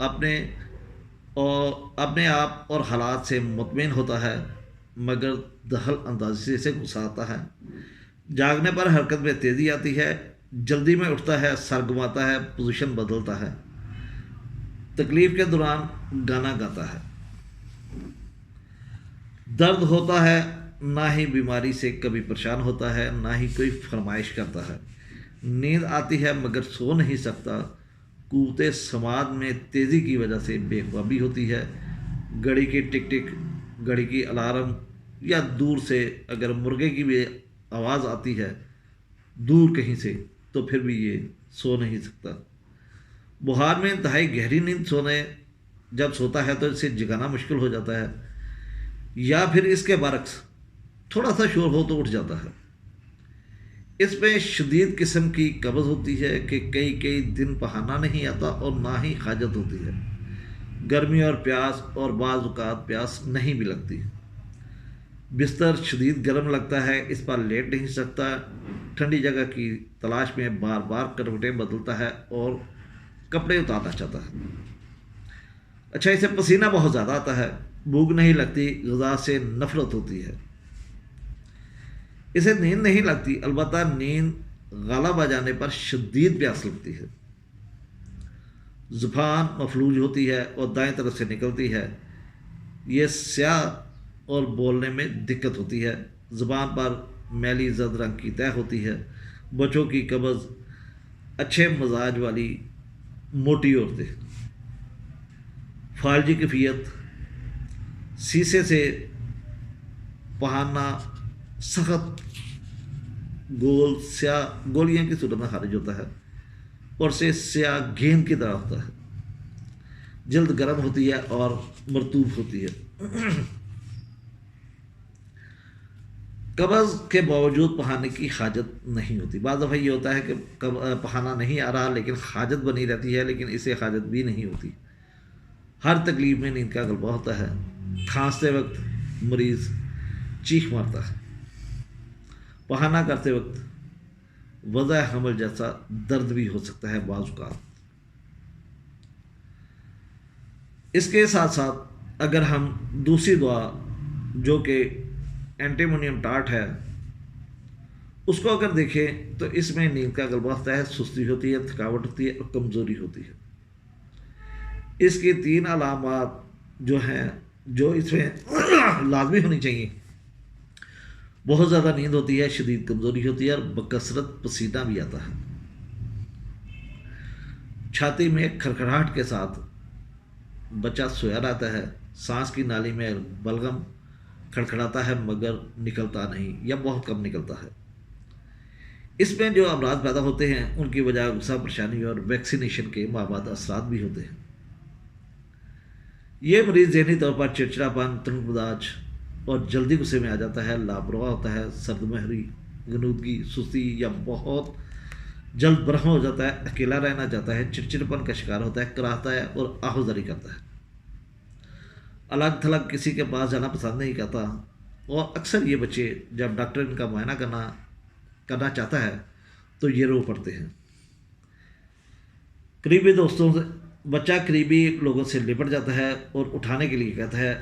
اپنے اور اپنے آپ اور حالات سے مطمئن ہوتا ہے، مگر دخل اندازی سے غصہ آتا ہے۔ جاگنے پر حرکت میں تیزی آتی ہے، جلدی میں اٹھتا ہے، سر گھماتا ہے، پوزیشن بدلتا ہے، تکلیف کے دوران گانا گاتا ہے۔ درد ہوتا ہے، نہ ہی بیماری سے کبھی پریشان ہوتا ہے، نہ ہی کوئی فرمائش کرتا ہے۔ نیند آتی ہے مگر سو نہیں سکتا، قوت سماعت میں تیزی کی وجہ سے بے خوابی ہوتی ہے۔ گھڑی کی ٹک ٹک، گھڑی کی الارم، یا دور سے اگر مرغے کی بھی آواز آتی ہے دور کہیں سے تو پھر بھی یہ سو نہیں سکتا۔ بہار میں انتہائی گہری نیند سونے جب سوتا ہے تو اسے جگانا مشکل ہو جاتا ہے، یا پھر اس کے برعکس تھوڑا سا شور ہو تو اٹھ جاتا ہے۔ اس میں شدید قسم کی قبض ہوتی ہے کہ کئی کئی دن پہانا نہیں آتا اور نہ ہی حاجت ہوتی ہے۔ گرمی اور پیاس، اور بعض اوقات پیاس نہیں بھی لگتی۔ بستر شدید گرم لگتا ہے، اس پر لیٹ نہیں سکتا، ٹھنڈی جگہ کی تلاش میں بار بار کروٹیں بدلتا ہے اور کپڑے اتارنا چاہتا ہے۔ اچھا، اسے پسینہ بہت زیادہ آتا ہے، بھوک نہیں لگتی، غذا سے نفرت ہوتی ہے۔ اسے نیند نہیں لگتی، البتہ نیند غالب آ جانے پر شدید پیاس لگتی ہے۔ زبان مفلوج ہوتی ہے اور دائیں طرف سے نکلتی ہے، یہ سیاہ اور بولنے میں دقت ہوتی ہے۔ زبان پر میلی زرد رنگ کی تہ ہوتی ہے۔ بچوں کی قبض، اچھے مزاج والی موٹی عورتیں، فالجی کیفیت، سیسے سے پہاننا، سخت گول سیاہ گولیاں کی صورت میں خارج ہوتا ہے اور سے سیاہ گیند کی طرح ہوتا ہے۔ جلد گرم ہوتی ہے اور مرطوب ہوتی ہے۔ قبض کے باوجود پہانے کی حاجت نہیں ہوتی۔ بعض دفعہ یہ ہوتا ہے کہ پہانا نہیں آ رہا لیکن حاجت بنی رہتی ہے، لیکن اسے حاجت بھی نہیں ہوتی۔ ہر تکلیف میں نیند کا غلبہ ہوتا ہے۔ کھانستے وقت مریض چیخ مارتا ہے۔ پہانا کرتے وقت وضع حمل جیسا درد بھی ہو سکتا ہے بعض اوقات۔ اس کے ساتھ ساتھ اگر ہم دوسری دعا جو کہ اینٹیمونیم ٹارٹ ہے اس کو اگر دیکھیں تو اس میں نیند کا غلبہ ہوتا ہے، سستی ہوتی ہے، تھکاوٹ ہوتی ہے اور کمزوری ہوتی ہے۔ اس کی 3 علامات جو ہیں جو اس میں لازمی ہونی چاہیے: بہت زیادہ نیند ہوتی ہے، شدید کمزوری ہوتی ہے اور بکثرت پسینہ بھی آتا ہے۔ چھاتی میں کھڑکھڑاہٹ کے ساتھ بچہ سویا رہتا ہے، سانس کی نالی میں بلغم کھڑکھڑاتا ہے مگر نکلتا نہیں یا بہت کم نکلتا ہے۔ اس میں جو امراض پیدا ہوتے ہیں ان کی وجہ غصہ، پریشانی اور ویکسینیشن کے مابعد اثرات بھی ہوتے ہیں۔ یہ مریض ذہنی طور پر چڑچڑاپن، تنگ مزاج اور جلدی غصے میں آ جاتا ہے، لاپرواہ ہوتا ہے، سرد مہری، غنودگی، سستی یا بہت جلد برہم ہو جاتا ہے، اکیلا رہنا چاہتا ہے، چڑچڑپن کا شکار ہوتا ہے، کراہتا ہے اور آہوزاری کرتا ہے، الگ تھلگ کسی کے پاس جانا پسند نہیں کرتا۔ اور اکثر یہ بچے جب ڈاکٹر ان کا معائنہ کرنا چاہتا ہے تو یہ رو پڑتے ہیں۔ قریبی دوستوں سے بچہ قریبی لوگوں سے لپٹ جاتا ہے اور اٹھانے کے لیے کہتا ہے،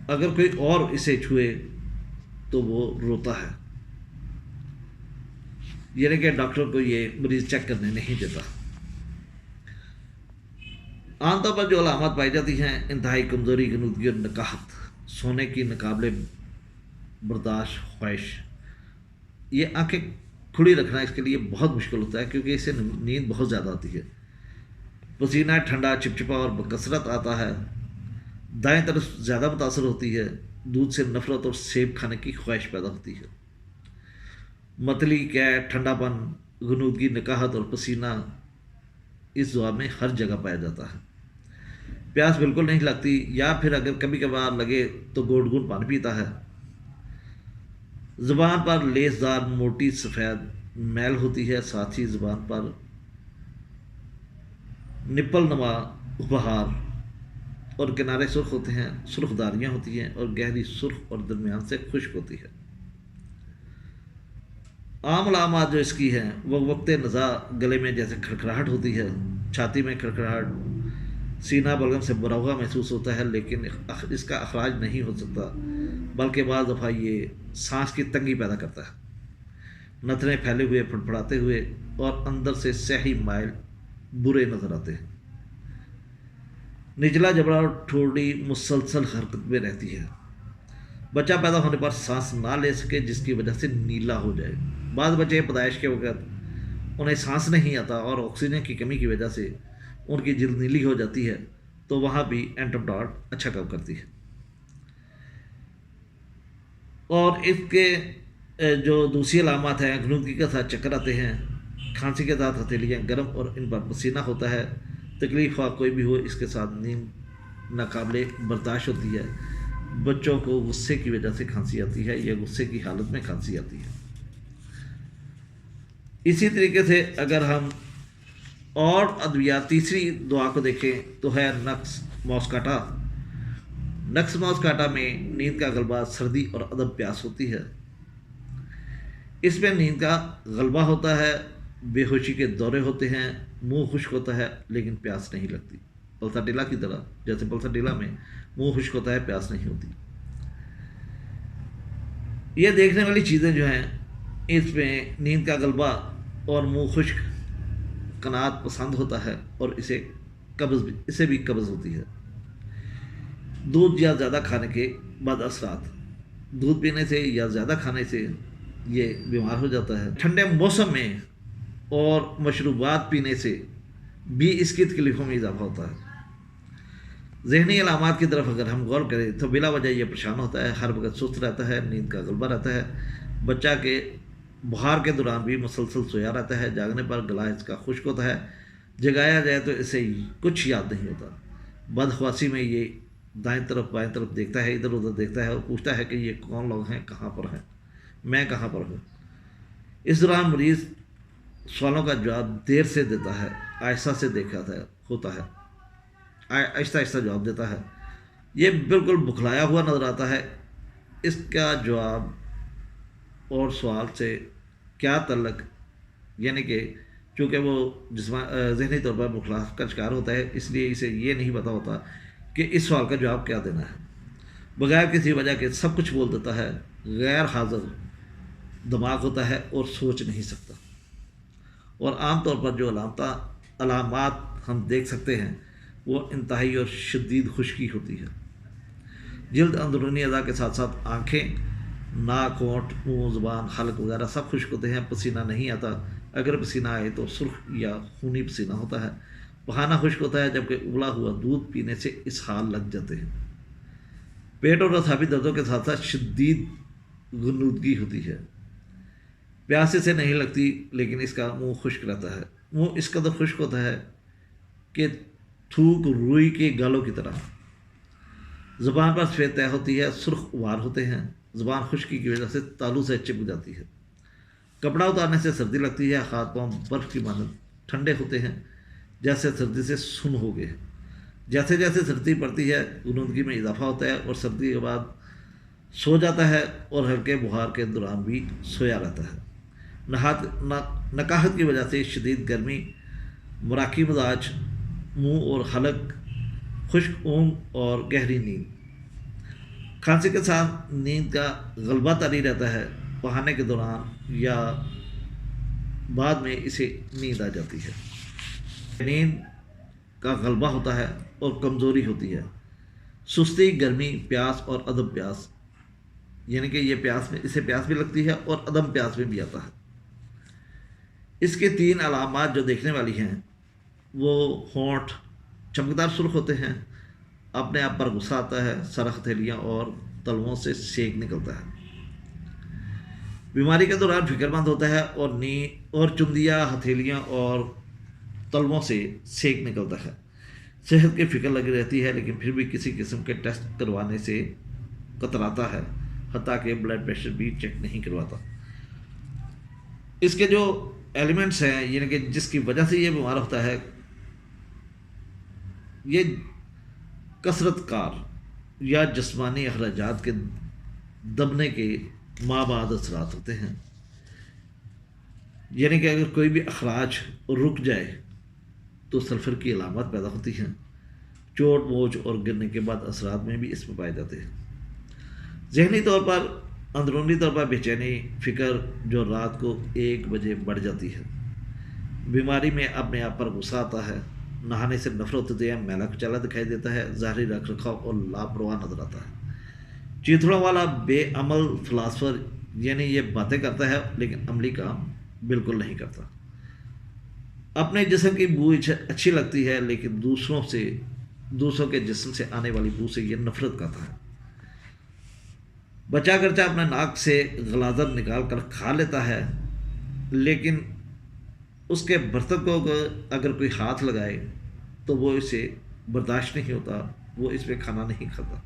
اگر کوئی اور اسے چھوئے تو وہ روتا ہے، یعنی کہ ڈاکٹر کو یہ مریض چیک کرنے نہیں دیتا۔ عام طور پر جو علامات پائی جاتی ہیں: انتہائی کمزوری، غنودگی اور نکاہت، سونے کی ناقابل برداشت خواہش۔ یہ آنکھیں کھلی رکھنا اس کے لیے بہت مشکل ہوتا ہے کیونکہ اسے نیند بہت زیادہ آتی ہے۔ پسینہ ٹھنڈا، چپچپا اور بکثرت آتا ہے۔ دائیں طرف زیادہ متاثر ہوتی ہے۔ دودھ سے نفرت اور سیب کھانے کی خواہش پیدا ہوتی ہے۔ متلی، قے، ٹھنڈا پن، غنودگی، نکاہت اور پسینہ اس دعا میں ہر جگہ پایا جاتا ہے۔ پیاس بالکل نہیں لگتی، یا پھر اگر کبھی کبھار لگے تو گھونٹ گھونٹ پانی پیتا ہے۔ زبان پر لیسدار موٹی سفید میل ہوتی ہے، ساتھ ہی زبان پر نپل نما بہار اور کنارے سرخ ہوتے ہیں، سرخ داریاں ہوتی ہیں اور گہری سرخ اور درمیان سے خشک ہوتی ہے۔ عام علامات جو اس کی ہیں وہ وقت نزا گلے میں جیسے کھڑکھڑاہٹ ہوتی ہے، چھاتی میں کھڑکھڑاہٹ، سینہ بلغم سے بھرا ہوا محسوس ہوتا ہے لیکن اس کا اخراج نہیں ہو سکتا، بلکہ بعض دفعہ یہ سانس کی تنگی پیدا کرتا ہے، نتنے پھیلے ہوئے، پھڑپڑاتے ہوئے اور اندر سے سیاہی مائل برے نظر آتے ہیں۔ نچلا جبڑا اور ٹھوڑی مسلسل حرکت میں رہتی ہے، بچہ پیدا ہونے پر سانس نہ لے سکے جس کی وجہ سے نیلا ہو جائے۔ بعض بچے پیدائش کے وقت انہیں سانس نہیں آتا اور آکسیجن کی کمی کی وجہ سے ان کی جلد نیلی ہو جاتی ہے، تو وہاں بھی اینٹمڈاٹ اچھا کام کرتی ہے۔ اور اس کے جو دوسری علامات ہیں، غنودگی کے ساتھ چکر آتے ہیں، کھانسی کے ساتھ ہتھیلیاں گرم اور ان پر پسینہ ہوتا ہے، تکلیف خواہ کوئی بھی ہو اس کے ساتھ نیند ناقابل برداشت ہوتی ہے، بچوں کو غصے کی وجہ سے کھانسی آتی ہے یا غصے کی حالت میں کھانسی آتی ہے۔ اسی طریقے سے اگر ہم اور ادویات تیسری دعا کو دیکھیں تو ہے نقص موسکاٹا۔ نقص موسکاٹا میں نیند کا غلبہ سردی اور عدم پیاس ہوتی ہے۔ اس میں نیند کا غلبہ ہوتا ہے، بے ہوشی کے دورے ہوتے ہیں، منہ خشک ہوتا ہے لیکن پیاس نہیں لگتی، پلساٹیلا کی طرح، جیسے پلساٹیلا میں منہ خشک ہوتا ہے، پیاس نہیں ہوتی۔ یہ دیکھنے والی چیزیں جو ہیں، اس میں نیند کا غلبہ اور منہ خشک قناعت پسند ہوتا ہے اور اسے بھی قبض ہوتی ہے۔ دودھ یا زیادہ کھانے کے بعد اثرات، دودھ پینے سے یا زیادہ کھانے سے یہ بیمار ہو جاتا ہے۔ ٹھنڈے موسم میں اور مشروبات پینے سے بھی اس کی تکلیفوں میں اضافہ ہوتا ہے۔ ذہنی علامات کی طرف اگر ہم غور کریں تو بلا وجہ یہ پریشان ہوتا ہے، ہر وقت سست رہتا ہے، نیند کا غلبہ رہتا ہے، بچہ کے بخار کے دوران بھی مسلسل سویا رہتا ہے، جاگنے پر گلا اس کا خشک ہوتا ہے، جگایا جائے تو اسے کچھ یاد نہیں ہوتا، بدحواسی میں یہ دائیں طرف بائیں طرف دیکھتا ہے، ادھر ادھر دیکھتا ہے اور پوچھتا ہے کہ یہ کون لوگ ہیں، کہاں پر ہیں، میں کہاں پر ہوں۔ اس دوران مریض سوالوں کا جواب دیر سے دیتا ہے، آہستہ سے ہوتا ہے، آہستہ آہستہ جواب دیتا ہے، یہ بالکل بکھلایا ہوا نظر آتا ہے۔ اس کا جواب اور سوال سے کیا تعلق، یعنی کہ چونکہ وہ ذہنی طور پر بکھلاہٹ کا شکار ہوتا ہے، اس لیے اسے یہ نہیں پتہ ہوتا کہ اس سوال کا جواب کیا دینا ہے، بغیر کسی وجہ کے سب کچھ بول دیتا ہے، غیر حاضر دماغ ہوتا ہے اور سوچ نہیں سکتا۔ اور عام طور پر جو علامات ہم دیکھ سکتے ہیں وہ انتہائی اور شدید خشکی ہوتی ہے، جلد اندرونی اعضاء کے ساتھ ساتھ آنکھیں، ناک، ہونٹ، منہ، زبان، حلق وغیرہ سب خشک ہوتے ہیں، پسینہ نہیں آتا، اگر پسینہ آئے تو سرخ یا خونی پسینہ ہوتا ہے، پخانہ خشک ہوتا ہے، جبکہ ابلا ہوا دودھ پینے سے اسہال لگ جاتے ہیں، پیٹ اور اعصابی دردوں کے ساتھ ساتھ شدید غنودگی ہوتی ہے، پیاس اسے نہیں لگتی لیکن اس کا منہ خشک رہتا ہے، منہ اس قدر خشک ہوتا ہے کہ تھوک روئی کے گالوں کی طرح، زبان پر سفید تہ ہوتی ہے، سرخ ابھار ہوتے ہیں، زبان خشکی کی وجہ سے تالو سے چپک جاتی ہے، کپڑا اتارنے سے سردی لگتی ہے، ہاتھ پاؤں برف کی مانند ٹھنڈے ہوتے ہیں جیسے سردی سے سن ہو گئے، جیسے جیسے سردی پڑتی ہے غنودگی میں اضافہ ہوتا ہے اور سردی کے بعد سو جاتا ہے اور ہلکے بخار کے دوران بھی سویا رہتا ہے، نکاہت کی وجہ سے شدید گرمی، مراکی مزاج، منہ اور حلق خشک، اونگ اور گہری نیند، کھانسی کے ساتھ نیند کا غلبہ طاری رہتا ہے، بہانے کے دوران یا بعد میں اسے نیند آ جاتی ہے، نیند کا غلبہ ہوتا ہے اور کمزوری ہوتی ہے، سستی، گرمی، پیاس اور عدم پیاس، یعنی کہ اسے پیاس بھی لگتی ہے اور عدم پیاس میں بھی آتا ہے۔ اس کے 3 علامات جو دیکھنے والی ہیں وہ ہونٹ چمکدار سرخ ہوتے ہیں، اپنے آپ پر غصہ آتا ہے، سر، ہتھیلیاں اور تلووں سے سینک نکلتا ہے، بیماری کے دوران فکر مند ہوتا ہے اور چندیاں، ہتھیلیاں اور تلووں سے سینک نکلتا ہے، صحت کی فکر لگی رہتی ہے لیکن پھر بھی کسی قسم کے ٹیسٹ کروانے سے کتراتا ہے، حتیٰ کہ بلڈ پریشر بھی چیک نہیں کرواتا۔ اس کے جو ایلیمنٹس ہیں، یعنی کہ جس کی وجہ سے یہ بیمار ہوتا ہے، یہ کثرت کار یا جسمانی اخراجات کے دبنے کے مابعد اثرات ہوتے ہیں، یعنی کہ اگر کوئی بھی اخراج رک جائے تو سلفر کی علامات پیدا ہوتی ہیں، چوٹ موچ اور گرنے کے بعد اثرات میں بھی اس میں پائے جاتے ہیں۔ ذہنی طور پر، اندرونی طور پر بے چینی، فکر جو رات کو 1 بجے بڑھ جاتی ہے، بیماری میں اپنے آپ پر غصہ آتا ہے، نہانے سے نفرت ہوتی ہے، میلا کچالا دکھائی دیتا ہے، ظاہری رکھ رکھاؤ اور لاپرواہ نظر آتا ہے۔ چیتڑوں والا بے عمل فلاسفر، یعنی یہ باتیں کرتا ہے لیکن عملی کام بالکل نہیں کرتا۔ اپنے جسم کی بو اچھی لگتی ہے لیکن دوسروں کے جسم سے آنے والی بو سے یہ نفرت کرتا ہے۔ بچہ گرچہ اپنے ناک سے غلاظت نکال کر کھا لیتا ہے لیکن اس کے برتن کو اگر کوئی ہاتھ لگائے تو وہ اسے برداشت نہیں ہوتا، وہ اس پہ کھانا نہیں کھاتا۔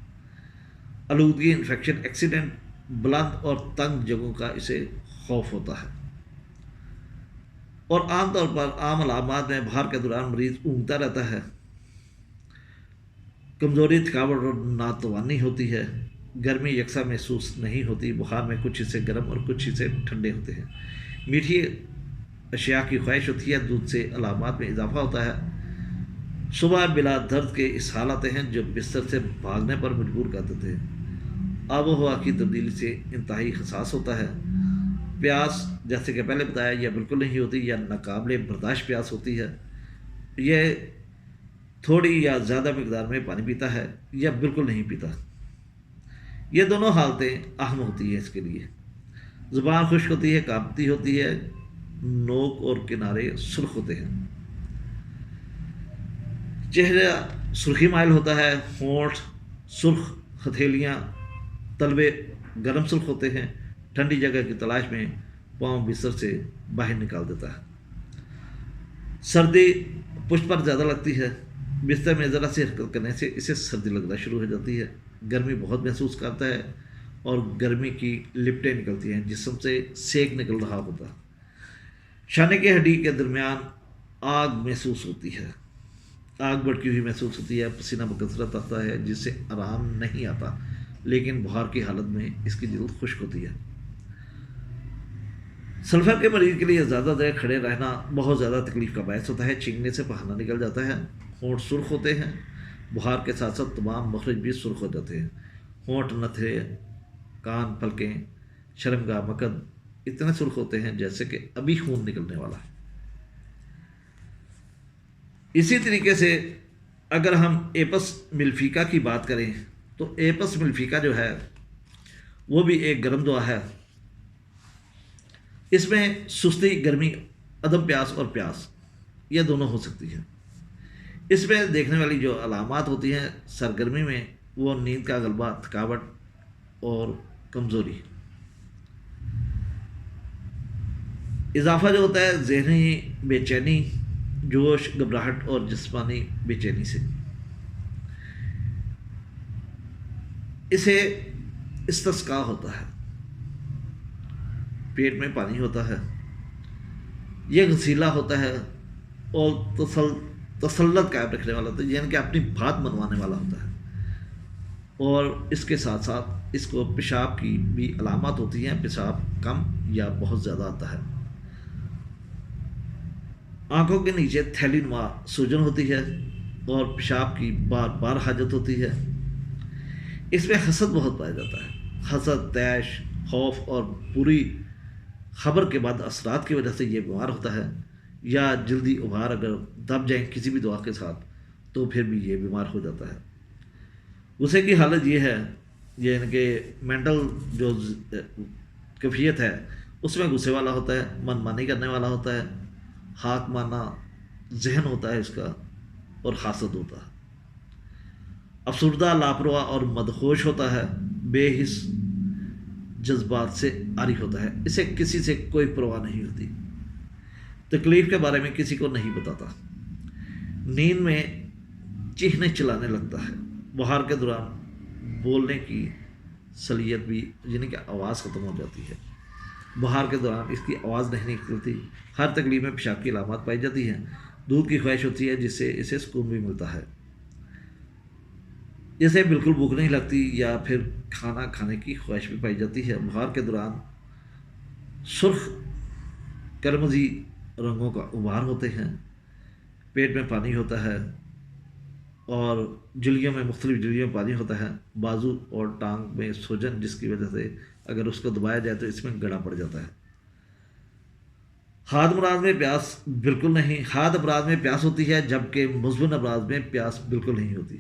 آلودگی، انفیکشن، ایکسیڈنٹ، بلند اور تنگ جگہوں کا اسے خوف ہوتا ہے۔ اور عام طور پر عام علامات میں بہار کے دوران مریض اونگتا رہتا ہے، کمزوری، تھکاوٹ اور ناتوانی ہوتی ہے، گرمی یکساں محسوس نہیں ہوتی، بخار میں کچھ حصے گرم اور کچھ حصے ٹھنڈے ہوتے ہیں، میٹھی اشیاء کی خواہش ہوتی ہے، دودھ سے علامات میں اضافہ ہوتا ہے، صبح بلا درد کے اسہال آتے ہیں جو بستر سے بھاگنے پر مجبور کر دیتے ہیں، آب و ہوا کی تبدیلی سے انتہائی حساس ہوتا ہے، پیاس جیسے کہ پہلے بتایا یا بالکل نہیں ہوتی یا ناقابل برداشت پیاس ہوتی ہے، یہ تھوڑی یا زیادہ مقدار میں پانی پیتا ہے یا بالکل نہیں پیتا۔ یہ دونوں حالتیں اہم ہوتی ہیں اس کے لیے۔ زبان خشک ہوتی ہے، کانپتی ہوتی ہے، نوک اور کنارے سرخ ہوتے ہیں، چہرہ سرخی مائل ہوتا ہے، ہونٹ سرخ، ہتھیلیاں، تلوے گرم سرخ ہوتے ہیں، ٹھنڈی جگہ کی تلاش میں پاؤں بستر سے باہر نکال دیتا ہے، سردی پشت پر زیادہ لگتی ہے، بستر میں ذرا سی حرکت کرنے سے اسے سردی لگنا شروع ہو جاتی ہے، گرمی بہت محسوس کرتا ہے اور گرمی کی لپٹیں نکلتی ہیں، جسم سے سیک نکل رہا ہوتا ہے، شانے کی ہڈی کے درمیان آگ محسوس ہوتی ہے، آگ بھڑکی ہوئی محسوس ہوتی ہے، پسینہ بکثرت آتا ہے جس سے آرام نہیں آتا، لیکن بخار کی حالت میں اس کی جلد خشک ہوتی ہے۔ سلفر کے مریض کے لیے زیادہ دیر کھڑے رہنا بہت زیادہ تکلیف کا باعث ہوتا ہے، چینگنے سے پخانہ نکل جاتا ہے، ہونٹ سرخ ہوتے ہیں، بخار کے ساتھ ساتھ تمام مخرج بھی سرخ ہو جاتے ہیں، ہونٹ، نتھے، کان، پلکیں، شرمگاہ، مکد اتنے سرخ ہوتے ہیں جیسے کہ ابھی خون نکلنے والا ہے۔ اسی طریقے سے اگر ہم ایپس ملفیکا کی بات کریں تو ایپس ملفیکا جو ہے وہ بھی ایک گرم دوا ہے، اس میں سستی، گرمی، عدم پیاس اور پیاس یہ دونوں ہو سکتی ہے۔ اس میں دیکھنے والی جو علامات ہوتی ہیں سرگرمی میں، وہ نیند کا غلبہ، تھکاوٹ اور کمزوری، اضافہ جو ہوتا ہے ذہنی بے چینی، جوش، گھبراہٹ اور جسمانی بے چینی سے، اسے استسقاء ہوتا ہے، پیٹ میں پانی ہوتا ہے، یہ غسیلا ہوتا ہے اور تسلط قائم رکھنے والا ہوتا ہے، یعنی کہ اپنی بات منوانے والا ہوتا ہے، اور اس کے ساتھ ساتھ اس کو پیشاب کی بھی علامات ہوتی ہیں، پیشاب کم یا بہت زیادہ آتا ہے، آنکھوں کے نیچے تھیلی نما سوجن ہوتی ہے اور پیشاب کی بار بار حاجت ہوتی ہے، اس میں حسد بہت پایا جاتا ہے، حسد، طیش، خوف اور بری خبر کے بعد اثرات کی وجہ سے یہ بیمار ہوتا ہے، یا جلدی ابھار اگر دب جائیں کسی بھی دوا کے ساتھ تو پھر بھی یہ بیمار ہو جاتا ہے۔ غصے کی حالت یہ ہے، یعنی کہ مینٹل جو کیفیت ہے اس میں غصے والا ہوتا ہے، من مانی کرنے والا ہوتا ہے، ہاک مانا ذہن ہوتا ہے اس کا، اور حاسد ہوتا ہے، افسردہ، لاپرواہ اور مدہوش ہوتا ہے، بے حس جذبات سے عاری ہوتا ہے، اسے کسی سے کوئی پرواہ نہیں ہوتی، تکلیف کے بارے میں کسی کو نہیں بتاتا، نیند میں چیخنے چلانے لگتا ہے، بخار کے دوران بولنے کی صلاحیت بھی، یعنی کہ آواز ختم ہو جاتی ہے، بخار کے دوران اس کی آواز نہیں نکلتی، ہر تکلیف میں پیشاب کی علامات پائی جاتی ہیں، دودھ کی خواہش ہوتی ہے جس سے اسے سکون بھی ملتا ہے، جیسے بالکل بھوک نہیں لگتی یا پھر کھانا کھانے کی خواہش بھی پائی جاتی ہے، بخار کے دوران سرخ کرمزی رنگوں کا ابھار ہوتے ہیں، پیٹ میں پانی ہوتا ہے، اور جلیوں میں مختلف جلیوں میں پانی ہوتا ہے، بازو اور ٹانگ میں سوجن جس کی وجہ سے اگر اس کو دبایا جائے تو اس میں گڑا پڑ جاتا ہے۔ حاد مراد میں پیاس بالکل نہیں، حاد افراد میں پیاس ہوتی ہے جبکہ مزمن افراد میں پیاس بالکل نہیں ہوتی۔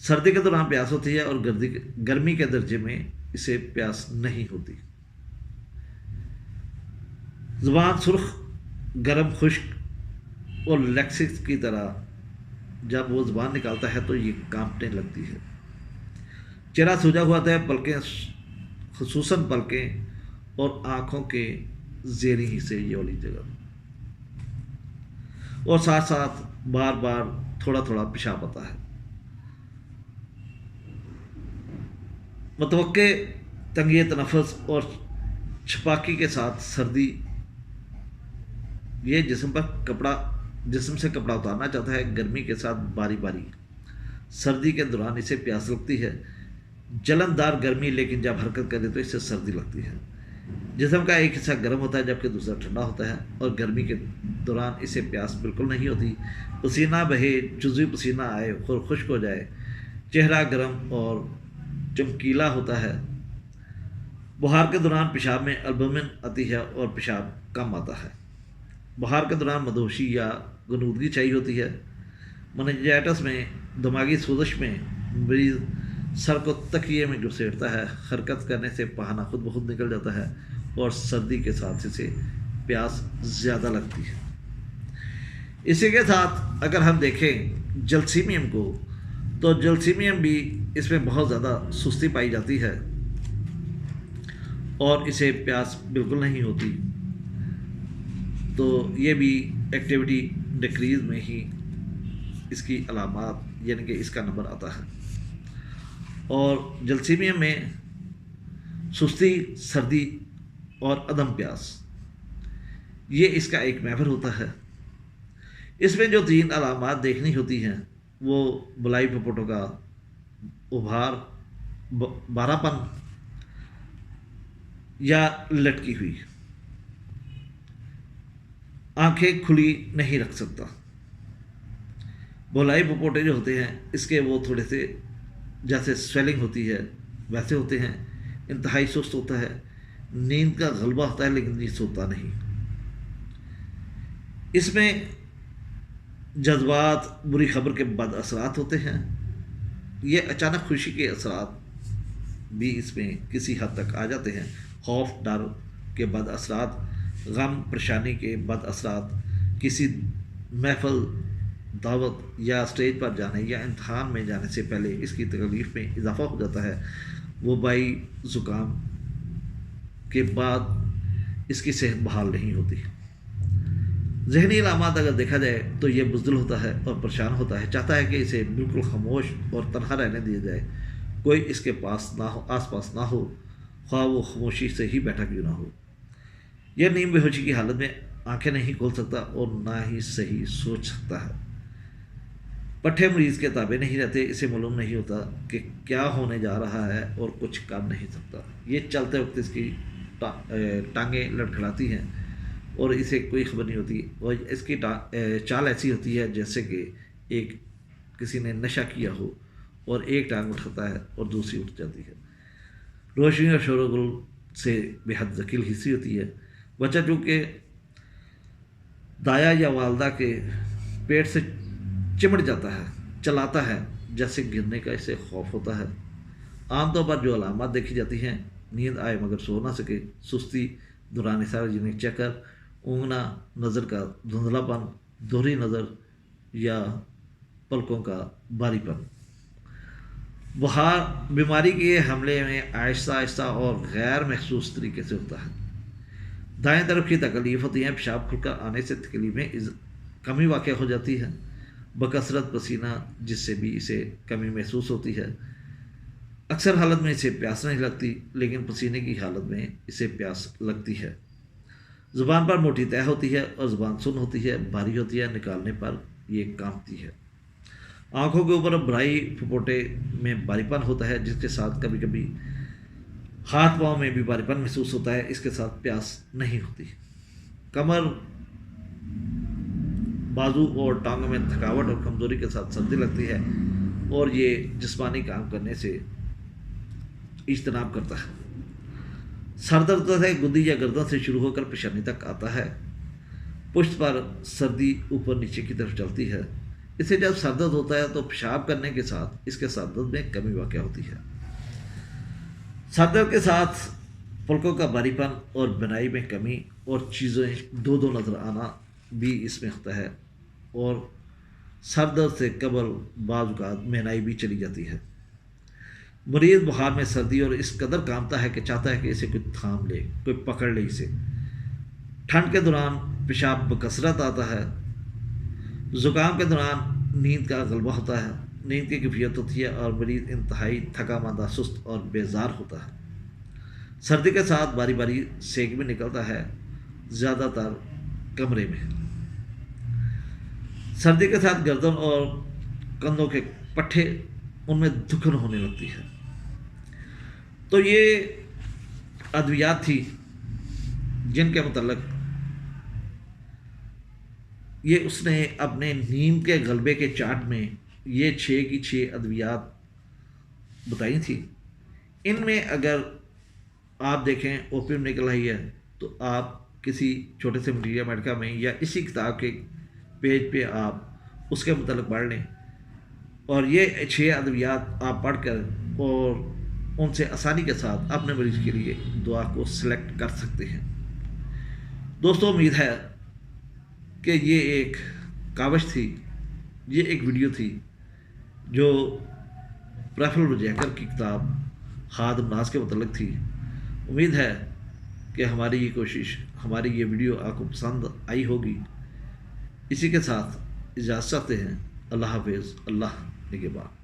سردی کے دوران پیاس ہوتی ہے اور گرمی کے درجے میں اسے پیاس نہیں ہوتی۔ زبان سرخ، گرم، خشک اور لیکسس کی طرح جب وہ زبان نکالتا ہے تو یہ کانپنے لگتی ہے۔ چہرہ سوجا ہوا ہوتا ہے، پلکیں خصوصاً پلکیں اور آنکھوں کے زیریں حصے یہ والی جگہ، اور ساتھ ساتھ بار بار تھوڑا تھوڑا پیشاب آتا ہے۔ متوقع تنگی تنفس اور چھپاکی کے ساتھ سردی، یہ جسم سے کپڑا اتارنا چاہتا ہے، گرمی کے ساتھ باری باری، سردی کے دوران اسے پیاس لگتی ہے، جلن دار گرمی، لیکن جب حرکت کرے تو اس سے سردی لگتی ہے۔ جسم کا ایک حصہ گرم ہوتا ہے جبکہ دوسرا ٹھنڈا ہوتا ہے، اور گرمی کے دوران اسے پیاس بالکل نہیں ہوتی۔ پسینہ بہے، جزوی پسینہ آئے اور خشک ہو جائے، چہرہ گرم اور چمکیلا ہوتا ہے۔ بہار کے دوران پیشاب میں البومن آتی ہے اور پیشاب کم آتا ہے۔ بہار کے دوران مدہوشی یا غنودگی چاہیے ہوتی ہے۔ مننجائٹس میں دماغی سوزش میں مریض سر کو تکیے میں گھسیٹتا ہے، حرکت کرنے سے پہانا خود بخود نکل جاتا ہے اور سردی کے ساتھ اسے پیاس زیادہ لگتی ہے۔ اسی کے ساتھ اگر ہم دیکھیں جلسیمیم کو، تو جلسیمیم بھی اس میں بہت زیادہ سستی پائی جاتی ہے اور اسے پیاس بالکل نہیں ہوتی، تو یہ بھی ایکٹیویٹی ڈیکریز میں ہی اس کی علامات یعنی کہ اس کا نمبر آتا ہے۔ اور جلسیمیم میں سستی، سردی اور عدم پیاس، یہ اس کا ایک محور ہوتا ہے۔ اس میں جو 3 علامات دیکھنی ہوتی ہیں وہ بلائی پپوٹوں کا ابھار، بارہ پن یا لٹکی ہوئی، آنکھیں کھلی نہیں رکھ سکتا۔ بولائی پپوٹے جو ہوتے ہیں اس کے وہ تھوڑے سے جیسے سویلنگ ہوتی ہے ویسے ہوتے ہیں، انتہائی سست ہوتا ہے، نیند کا غلبہ ہوتا ہے لیکن نیند سوتا نہیں۔ اس میں جذبات، بری خبر کے بد اثرات ہوتے ہیں۔ یہ اچانک خوشی کے اثرات بھی اس میں کسی حد تک آ جاتے ہیں، خوف، ڈر کے بد اثرات، غم، پریشانی کے بد اثرات، کسی محفل، دعوت یا اسٹیج پر جانے یا امتحان میں جانے سے پہلے اس کی تکلیف میں اضافہ ہو جاتا ہے، وبائی زکام کے بعد اس کی صحت بحال نہیں ہوتی۔ ذہنی علامات اگر دیکھا جائے تو یہ بزدل ہوتا ہے اور پریشان ہوتا ہے، چاہتا ہے کہ اسے بالکل خاموش اور تنہا رہنے دیا جائے، کوئی اس کے پاس نہ ہو، آس پاس نہ ہو، خواہ وہ خاموشی سے ہی بیٹھا کیوں نہ ہو۔ یہ نیم بے ہوشی کی حالت میں آنکھیں نہیں کھول سکتا اور نہ ہی صحیح سوچ سکتا ہے۔ پٹھے مریض کے تابع نہیں رہتے، اسے معلوم نہیں ہوتا کہ کیا ہونے جا رہا ہے اور کچھ کر نہیں سکتا۔ یہ چلتے وقت اس کی ٹانگیں لڑکھڑاتی ہیں اور اسے کوئی خبر نہیں ہوتی، اور اس کی چال ایسی ہوتی ہے جیسے کہ کسی نے نشہ کیا ہو اور ایک ٹانگ اٹھاتا ہے اور دوسری اٹھ جاتی ہے۔ روشنی اور شور و غل سے بے حد ذکیل حصی ہوتی ہے۔ بچہ چونکہ دایا یا والدہ کے پیٹ سے چمٹ جاتا ہے، چلاتا ہے، جیسے گرنے کا اسے خوف ہوتا ہے۔ عام طور پر جو علامات دیکھی جاتی ہیں، نیند آئے مگر سو نہ سکے، سستی، دوران سارجینک چکر، اونگنا، نظر کا دھندلا پن، دوہری نظر یا پلکوں کا باری پن۔ بخار بیماری کے حملے میں آہستہ آہستہ اور غیر محسوس طریقے سے ہوتا ہے۔ دائیں طرف کی تکلیف ہوتی ہے، پیشاب کھل کر آنے سے تکلیف میں کمی واقع ہو جاتی ہے، بکثرت پسینہ جس سے بھی اسے کمی محسوس ہوتی ہے۔ اکثر حالت میں اسے پیاس نہیں لگتی لیکن پسینے کی حالت میں اسے پیاس لگتی ہے۔ زبان پر موٹی تہ ہوتی ہے اور زبان سن ہوتی ہے، بھاری ہوتی ہے، نکالنے پر یہ کانپتی ہے۔ آنکھوں کے اوپر برائی پھپوٹے میں باری پن ہوتا ہے جس کے ساتھ کبھی کبھی ہاتھ پاؤں میں بھی باری پن محسوس ہوتا ہے، اس کے ساتھ پیاس نہیں ہوتی۔ کمر بازو اور ٹانگوں میں تھکاوٹ اور کمزوری کے ساتھ سردی لگتی ہے اور یہ جسمانی کام کرنے سے اجتناب کرتا ہے۔ سر درد ہے گدی یا گردن سے شروع ہو کر پیشانی تک آتا ہے۔ پشت پر سردی اوپر نیچے کی طرف چلتی ہے۔ اسے جب سر درد ہوتا ہے تو پیشاب کرنے کے ساتھ اس کے سر درد میں کمی واقع ہوتی ہے۔ سر درد کے ساتھ پلکوں کا بھاری پن اور بنائی میں کمی اور چیزیں دو دو نظر آنا بھی اس میں ہوتا ہے، اور سر درد سے قبل بعض اوقات مہنائی بھی چلی جاتی ہے۔ مریض بخار میں سردی اور اس قدر کانپتا ہے کہ چاہتا ہے کہ اسے کوئی تھام لے، کوئی پکڑ لے اسے۔ ٹھنڈ کے دوران پیشاب بکثرت آتا ہے۔ زکام کے دوران نیند کا غلبہ ہوتا ہے، نیند کی کیفیت ہوتی ہے اور مریض انتہائی تھکا ماندہ، سست اور بیزار ہوتا ہے۔ سردی کے ساتھ باری باری سینک بھی نکلتا ہے، زیادہ تر کمرے میں۔ سردی کے ساتھ گردن اور کندھوں کے پٹھے ان میں دکھن ہونے لگتی ہے۔ تو یہ ادویات تھی جن کے متعلق یہ اس نے اپنے نیند کے غلبے کے چارٹ میں یہ 6 کی 6 ادویات بتائی تھی۔ ان میں اگر آپ دیکھیں اوپیم نکل آئی ہے تو آپ کسی چھوٹے سے مٹیریا میڈیکا میں یا اسی کتاب کے پیج پہ آپ اس کے متعلق پڑھ لیں، اور یہ 6 ادویات آپ پڑھ کر اور ان سے آسانی کے ساتھ اپنے مریض کے لیے دعا کو سلیکٹ کر سکتے ہیں۔ دوستوں، امید ہے کہ یہ ایک کاوش تھی، یہ ایک ویڈیو تھی جو پریفل وجیکر کی کتاب خادم ناز کے متعلق تھی۔ امید ہے کہ ہماری یہ کوشش، ہماری یہ ویڈیو آپ کو پسند آئی ہوگی۔ اسی کے ساتھ اجازت چاہتے ہیں۔ اللہ حافظ، اللہ نگہبان۔